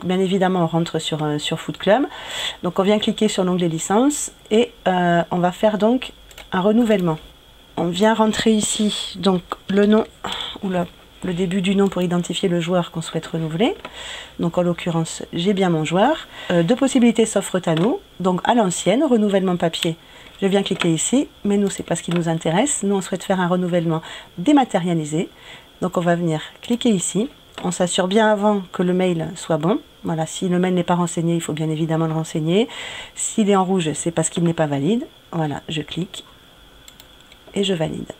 bien évidemment on rentre sur Foot Club. Donc on vient cliquer sur l'onglet licence et on va faire donc un renouvellement. On vient rentrer ici donc le nom ou le début du nom pour identifier le joueur qu'on souhaite renouveler. Donc en l'occurrence, j'ai bien mon joueur. Deux possibilités s'offrent à nous. Donc à l'ancienne, renouvellement papier. Je viens cliquer ici, mais nous, c'est pas ce qui nous intéresse. Nous, on souhaite faire un renouvellement dématérialisé. Donc on va venir cliquer ici. On s'assure bien avant que le mail soit bon. Voilà, si le mail n'est pas renseigné, il faut bien évidemment le renseigner. S'il est en rouge, c'est parce qu'il n'est pas valide. Voilà, je clique et je valide.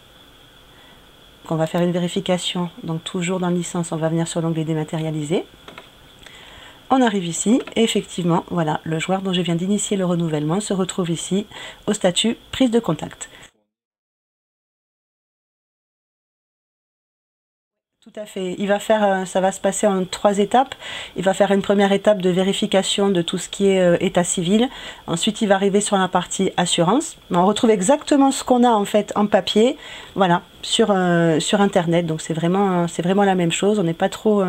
On va faire une vérification, donc toujours dans licence, on va venir sur l'onglet dématérialisé. On arrive ici et effectivement, voilà, le joueur dont je viens d'initier le renouvellement se retrouve ici au statut prise de contact. Tout à fait. Il va faire, ça va se passer en 3 étapes. Il va faire une première étape de vérification de tout ce qui est état civil. Ensuite, il va arriver sur la partie assurance. On retrouve exactement ce qu'on a en fait en papier, voilà, sur Internet. Donc c'est vraiment la même chose. On n'est pas trop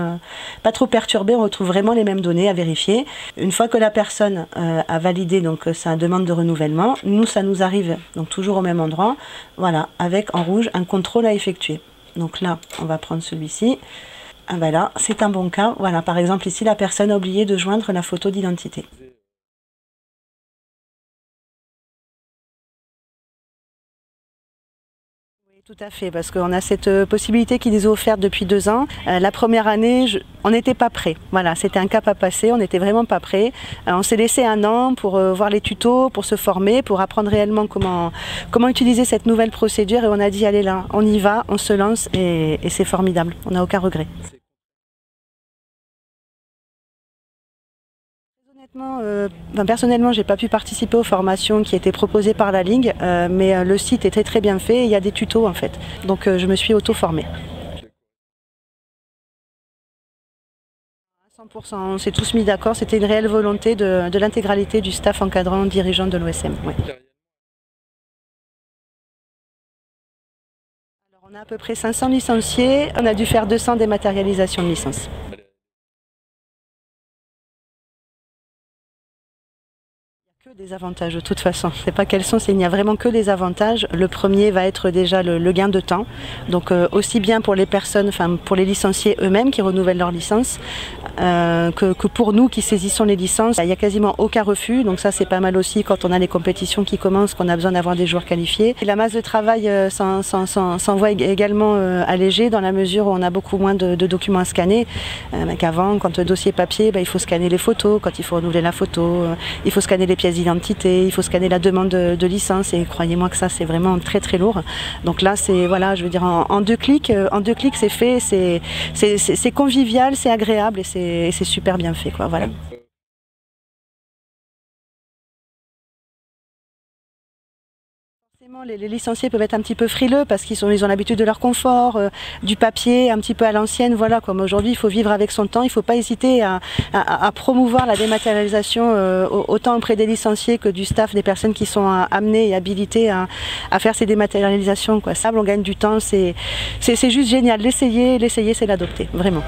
perturbé. On retrouve vraiment les mêmes données à vérifier. Une fois que la personne a validé donc sa demande de renouvellement, nous ça nous arrive donc toujours au même endroit. Voilà, avec en rouge un contrôle à effectuer. Donc là, on va prendre celui-ci. Ah ben là, c'est un bon cas. Voilà, par exemple, ici, la personne a oublié de joindre la photo d'identité. Oui, tout à fait, parce qu'on a cette possibilité qui nous est offerte depuis 2 ans. La première année, on n'était pas prêt. Voilà, c'était un cap à passer, on n'était vraiment pas prêt. On s'est laissé 1 an pour voir les tutos, pour se former, pour apprendre réellement comment utiliser cette nouvelle procédure. Et on a dit, allez là, on y va, on se lance et c'est formidable. On n'a aucun regret. Personnellement, j'ai pas pu participer aux formations qui étaient proposées par la Ligue, mais le site est très bien fait et il y a des tutos en fait. Donc je me suis auto-formée. À 100%, on s'est tous mis d'accord, c'était une réelle volonté de l'intégralité du staff encadrant dirigeant de l'OSM. Ouais. Alors, on a à peu près 500 licenciés, on a dû faire 200 dématérialisations de licences. Des avantages de toute façon, c'est pas quels sont, il n'y a vraiment que des avantages. Le premier va être déjà le gain de temps, donc aussi bien pour les personnes, enfin pour les licenciés eux-mêmes qui renouvellent leur licence, que pour nous qui saisissons les licences. Il n'y a quasiment aucun refus, donc ça c'est pas mal aussi quand on a les compétitions qui commencent, qu'on a besoin d'avoir des joueurs qualifiés. Et la masse de travail s'en voit également allégée dans la mesure où on a beaucoup moins de documents à scanner qu'avant. Quand le dossier papier, il faut scanner les photos, quand il faut renouveler la photo, il faut scanner les pièces d'identité, il faut scanner la demande de licence et croyez-moi que ça c'est vraiment très lourd. Donc là c'est, voilà, je veux dire en 2 clics, c'est fait, c'est convivial, c'est agréable et c'est super bien fait quoi, voilà. Les licenciés peuvent être un petit peu frileux parce qu'ils ont l'habitude de leur confort, du papier, un petit peu à l'ancienne. Voilà, comme aujourd'hui, il faut vivre avec son temps. Il ne faut pas hésiter à promouvoir la dématérialisation autant auprès des licenciés que du staff, des personnes qui sont amenées et habilitées à faire ces dématérialisations, quoi. Ça, on gagne du temps, c'est juste génial. L'essayer, c'est l'adopter, vraiment.